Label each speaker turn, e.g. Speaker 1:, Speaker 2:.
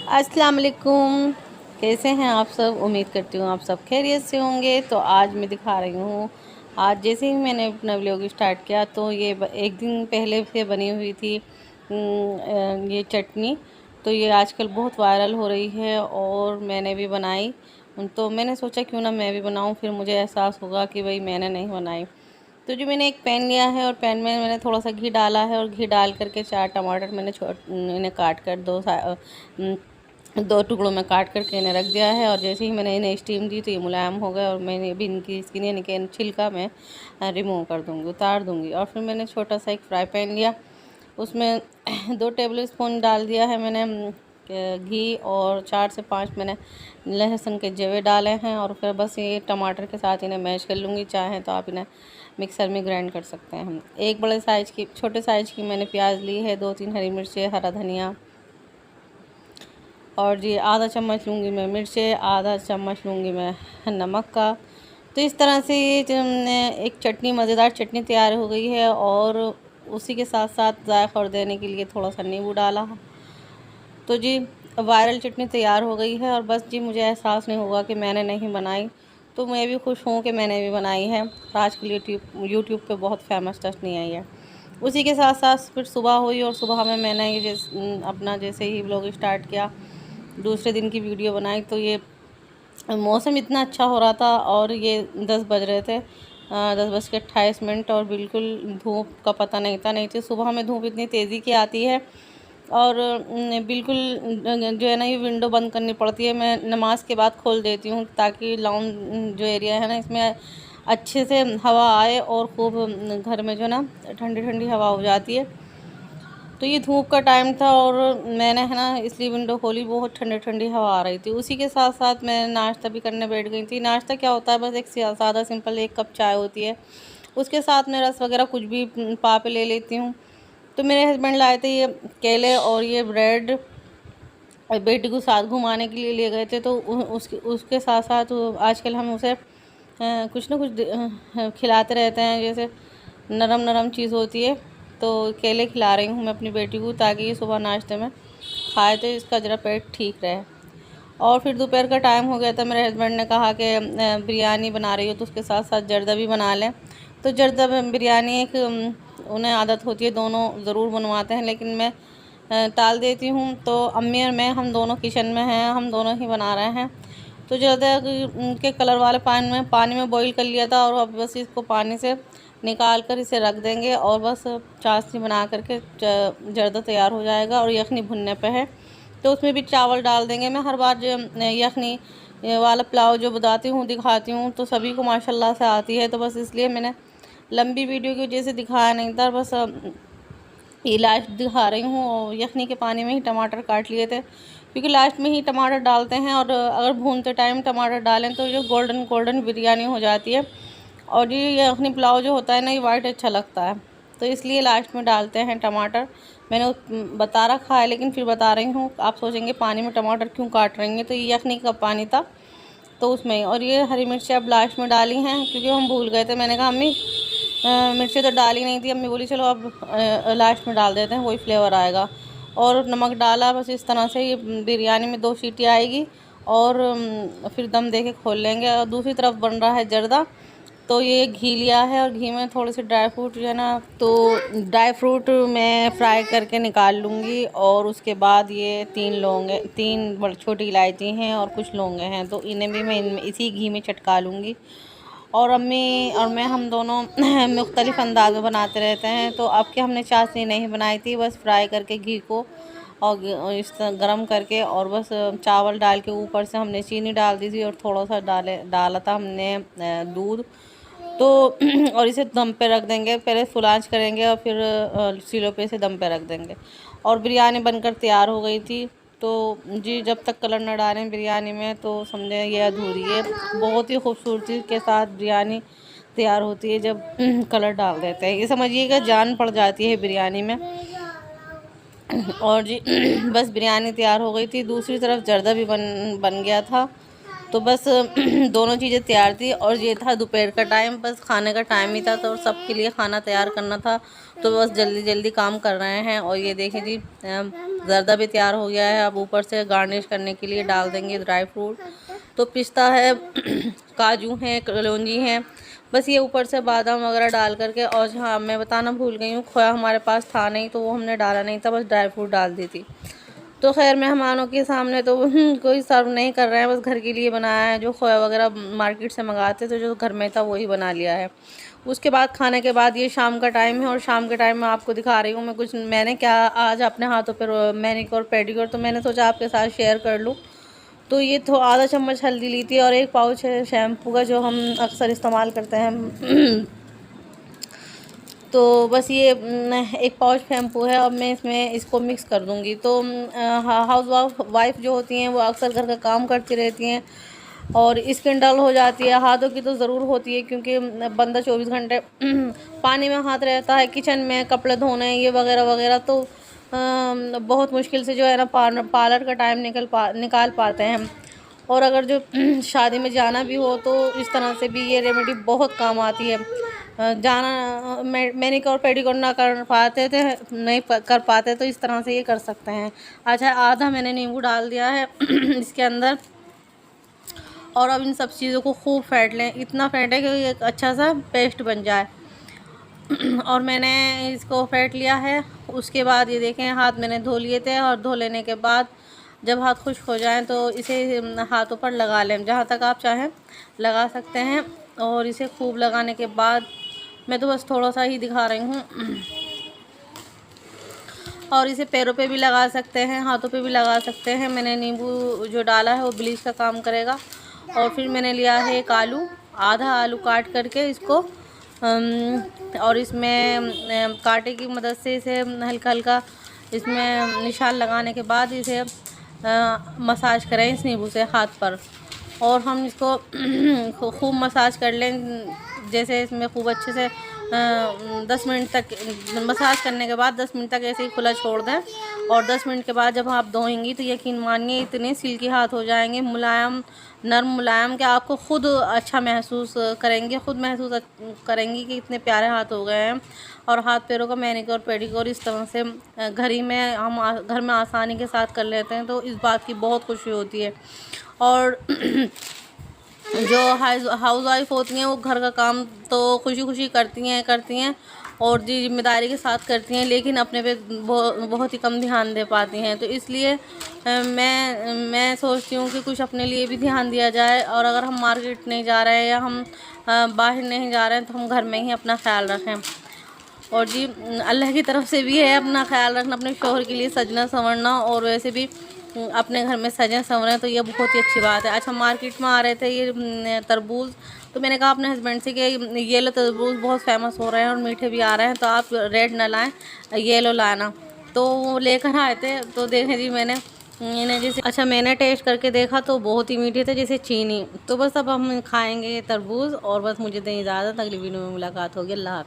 Speaker 1: अस्सलाम वालेकुम। कैसे हैं आप सब? उम्मीद करती हूँ आप सब खैरियत से होंगे। तो आज मैं दिखा रही हूँ, आज जैसे ही मैंने अपना व्लॉग स्टार्ट किया तो ये एक दिन पहले से बनी हुई थी ये चटनी। तो ये आजकल बहुत वायरल हो रही है और मैंने भी बनाई। तो मैंने सोचा क्यों ना मैं भी बनाऊँ, फिर मुझे एहसास होगा कि भाई मैंने नहीं बनाई। तो जो मैंने एक पैन लिया है और पैन में मैंने थोड़ा सा घी डाला है और घी डाल करके 4 टमाटर मैंने इन्हें काट कर दो टुकड़ों में काट करके इन्हें रख दिया है। और जैसे ही मैंने इन्हें स्टीम दी तो ये मुलायम हो गए और मैंने भी इनकी स्किन यानी कि छिलका मैं रिमूव कर दूँगी, उतार दूँगी। और फिर मैंने छोटा सा एक फ्राई पैन लिया, उसमें 2 टेबल स्पून डाल दिया है मैंने घी, और 4 से 5 मैंने लहसुन के जवे डाले हैं। और फिर बस ये टमाटर के साथ इन्हें मैश कर लूँगी। चाहें तो आप इन्हें मिक्सर में ग्राइंड कर सकते हैं। एक बड़े साइज़ की छोटे साइज़ की मैंने प्याज ली है, 2-3 हरी मिर्चें, हरा धनिया, और ये आधा चम्मच लूँगी मैं मिर्चें, आधा चम्मच लूँगी मैं नमक का। तो इस तरह से ये एक चटनी, मज़ेदार चटनी तैयार हो गई है। और उसी के साथ साथ जायका और देने के लिए थोड़ा सा नींबू डाला। तो जी वायरल चटनी तैयार हो गई है। और बस जी मुझे एहसास नहीं होगा कि मैंने नहीं बनाई। तो मैं भी खुश हूँ कि मैंने भी बनाई है। आजकल यूट्यूब पे बहुत फेमस चटनी आई है। उसी के साथ साथ फिर सुबह हुई और सुबह में मैंने ये अपना जैसे ही व्लॉग स्टार्ट किया, दूसरे दिन की वीडियो बनाई। तो ये मौसम इतना अच्छा हो रहा था और ये 10 बज रहे थे, 10:28 और बिल्कुल धूप का पता नहीं था। नहीं तो सुबह में धूप इतनी तेज़ी की आती है और बिल्कुल जो है ना ये विंडो बंद करनी पड़ती है। मैं नमाज के बाद खोल देती हूँ ताकि लाउंज जो एरिया है ना इसमें अच्छे से हवा आए और खूब घर में जो ना ठंडी ठंडी हवा हो जाती है। तो ये धूप का टाइम था और मैंने है ना इसलिए विंडो खोली, बहुत ठंडी ठंडी हवा आ रही थी। उसी के साथ साथ मैं नाश्ता भी करने बैठ गई थी। नाश्ता क्या होता है, बस एक सादा सिंपल 1 कप चाय होती है, उसके साथ में रस वगैरह कुछ भी पा पे ले लेती हूँ। तो मेरे हस्बैंड लाए थे ये केले और ये ब्रेड, बेटी को साथ घुमाने के लिए ले गए थे। तो उसके साथ साथ आजकल हम उसे कुछ ना कुछ खिलाते रहते हैं, जैसे नरम नरम चीज़ होती है। तो केले खिला रही हूँ मैं अपनी बेटी को ताकि ये सुबह नाश्ते में खाए तो इसका ज़रा पेट ठीक रहे। और फिर दोपहर का टाइम हो गया था, मेरे हस्बैंड ने कहा कि बिरयानी बना रही हो तो उसके साथ साथ जर्दा भी बना लें। तो जर्दा बिरयानी एक उन्हें आदत होती है, दोनों ज़रूर बनवाते हैं, लेकिन मैं टाल देती हूँ। तो अम्मी और मैं हम दोनों किचन में हैं, हम दोनों ही बना रहे हैं। तो जर्दा के कलर वाले पानी में बॉईल कर लिया था और अब बस इसको पानी से निकाल कर इसे रख देंगे और बस चाशनी बना करके जर्दा तैयार हो जाएगा। और यखनी भुनने पे है तो उसमें भी चावल डाल देंगे। मैं हर बार जो यखनी वाला पुलाव जो बताती हूँ दिखाती हूँ तो सभी को माशाल्लाह से आती है, तो बस इसलिए मैंने लंबी वीडियो की वजह से दिखाया नहीं था, बस ये लास्ट दिखा रही हूँ। और यखनी के पानी में ही टमाटर काट लिए थे क्योंकि लास्ट में ही टमाटर डालते हैं और अगर भूनते टाइम टमाटर डालें तो जो गोल्डन गोल्डन बिरयानी हो जाती है। और ये यखनी पुलाव जो होता है ना ये वाइट अच्छा लगता है, तो इसलिए लास्ट में डालते हैं टमाटर। मैंने बता रखा है लेकिन फिर बता रही हूँ, आप सोचेंगे पानी में टमाटर क्यों काट रही हैं, तो ये यखनी का पानी था तो उसमें। और ये हरी मिर्चें अब लास्ट में डाली हैं क्योंकि हम भूल गए थे। मैंने कहा अम्मी मिर्ची तो डाली नहीं थी। अम्मी बोली चलो अब लास्ट में डाल देते हैं, वही फ्लेवर आएगा। और नमक डाला, बस इस तरह से ये बिरयानी में 2 सीटी आएगी और फिर दम दे के खोल लेंगे। और दूसरी तरफ बन रहा है जर्दा। तो ये घी लिया है और घी में थोड़े से ड्राई फ्रूट जो है ना, तो ड्राई फ्रूट मैं फ्राई करके निकाल लूँगी। और उसके बाद ये 3 बड़ी छोटी इलायची हैं और कुछ लौंगे हैं, तो इन्हें भी मैं इसी घी में चटका लूँगी। और अम्मी और मैं हम दोनों मुख्तलिफ़ अंदाज में बनाते रहते हैं। तो अब के हमने चाशनी नहीं बनाई थी, बस फ्राई करके घी को और इस तरह गर्म करके और बस चावल डाल के ऊपर से हमने चीनी डाल दी थी और थोड़ा सा डाला था हमने दूध। तो और इसे दम पे रख देंगे, पहले फुल आंच करेंगे और फिर सिलो पे से दम पे रख देंगे। और बिरयानी बनकर तैयार हो गई थी। तो जी जब तक कलर न डालें बिरयानी में तो समझे ये अधूरी है। बहुत ही खूबसूरती के साथ बिरयानी तैयार होती है जब कलर डाल देते हैं, ये समझिएगा जान पड़ जाती है बिरयानी में। और जी बस बिरयानी तैयार हो गई थी, दूसरी तरफ जर्दा भी बन गया था। तो बस दोनों चीज़ें तैयार थी और ये था दोपहर का टाइम, बस खाने का टाइम ही था, तो सबके लिए खाना तैयार करना था, तो बस जल्दी जल्दी काम कर रहे हैं। और ये देखें जी ज़र्दा भी तैयार हो गया है। अब ऊपर से गार्निश करने के लिए डाल देंगे ड्राई फ्रूट, तो पिस्ता है, काजू हैं, कलौंजी हैं, बस ये ऊपर से बादाम वगैरह डाल करके। और हाँ, मैं बताना भूल गई हूँ, खोया हमारे पास था नहीं तो वो हमने डाला नहीं था, बस ड्राई फ्रूट डाल दी थी। तो खैर मेहमानों के सामने तो कोई सर्व नहीं कर रहे हैं, बस घर के लिए बनाया है। जो खोया वगैरह मार्केट से मंगाते तो जो घर में था वही बना लिया है। उसके बाद खाने के बाद ये शाम का टाइम है और शाम के टाइम में आपको दिखा रही हूँ मैं कुछ मैंने क्या आज अपने हाथों पर मैनिक्योर पेडिक्योर, तो मैंने सोचा आपके साथ शेयर कर लूँ। तो ये तो आधा चम्मच हल्दी ली थी और एक पाउच है शैम्पू का जो हम अक्सर इस्तेमाल करते हैं। तो बस ये एक पाउच शैम्पू है। अब मैं इसमें इसको मिक्स कर दूँगी। तो हाउस वाइफ जो होती हैं वो अक्सर घर का काम करती रहती हैं और स्किन डल हो जाती है। हाथों की तो ज़रूर होती है क्योंकि बंदा 24 घंटे पानी में हाथ रहता है, किचन में कपड़े धोने ये वगैरह वगैरह, तो बहुत मुश्किल से जो है ना पार्लर का टाइम निकाल पाते हैं। और अगर जो शादी में जाना भी हो तो इस तरह से भी ये रेमेडी बहुत काम आती है। जाना मैनिक्योर पेडिक्योर ना कर पाते थे, नहीं कर पाते, तो इस तरह से ये कर सकते हैं। अच्छा, आधा मैंने नींबू डाल दिया है इसके अंदर। और अब इन सब चीज़ों को खूब फेंट लें, इतना फेंटें कि एक अच्छा सा पेस्ट बन जाए। और मैंने इसको फेंट लिया है। उसके बाद ये देखें, हाथ मैंने धो लिए थे और धो लेने के बाद जब हाथ खुश्क हो जाएं तो इसे हाथों पर लगा लें, जहाँ तक आप चाहें लगा सकते हैं। और इसे खूब लगाने के बाद मैं तो बस थोड़ा सा ही दिखा रही हूँ। और इसे पैरों पे भी लगा सकते हैं, हाथों पे भी लगा सकते हैं। मैंने नींबू जो डाला है वो ब्लीच का काम करेगा। और फिर मैंने लिया है एक आलू, आधा आलू काट करके इसको और इसमें कांटे की मदद से इसे हल्का हल्का इसमें निशान लगाने के बाद इसे मसाज करें इस नींबू से हाथ पर। और हम इसको खूब मसाज कर लें, जैसे इसमें खूब अच्छे से 10 मिनट तक मसाज करने के बाद 10 मिनट तक ऐसे ही खुला छोड़ दें। और 10 मिनट के बाद जब आप धोएंगी तो यकीन मानिए इतने सिल्की हाथ हो जाएंगे, मुलायम नरम मुलायम, कि आपको ख़ुद अच्छा महसूस करेंगे, ख़ुद महसूस करेंगी कि इतने प्यारे हाथ हो गए हैं। और हाथ पैरों का मैनिक्योर पेडिक्योर इस तरह से घर ही में हम घर में आसानी के साथ कर लेते हैं, तो इस बात की बहुत खुशी होती है। और जो हाउस वाइफ होती हैं वो घर का काम तो खुशी खुशी करती हैं और जिम्मेदारी के साथ करती हैं, लेकिन अपने पे बहुत ही कम ध्यान दे पाती हैं। तो इसलिए मैं सोचती हूँ कि कुछ अपने लिए भी ध्यान दिया जाए। और अगर हम मार्केट नहीं जा रहे हैं या हम बाहर नहीं जा रहे हैं तो हम घर में ही अपना ख्याल रखें। और जी अल्लाह की तरफ से भी है अपना ख्याल रखना, अपने शौहर के लिए सजना संवरना, और वैसे भी अपने घर में सजें संवरें, तो ये बहुत ही अच्छी बात है। अच्छा, मार्केट में आ रहे थे ये तरबूज, तो मैंने कहा अपने हस्बैंड से कि येलो तरबूज बहुत फेमस हो रहे हैं और मीठे भी आ रहे हैं, तो आप रेड ना लाएं, येलो लाना। तो वो लेकर आए थे, तो देखें जी मैंने इन्हें जैसे अच्छा मैंने टेस्ट करके देखा तो बहुत ही मीठे थे, जैसे चीनी। तो बस अब हम खाएँगे तरबूज, और बस मुझे दें इजाज़त, अगली वीडियो में मुलाकात होगी। अल्लाह हाफ़िज़।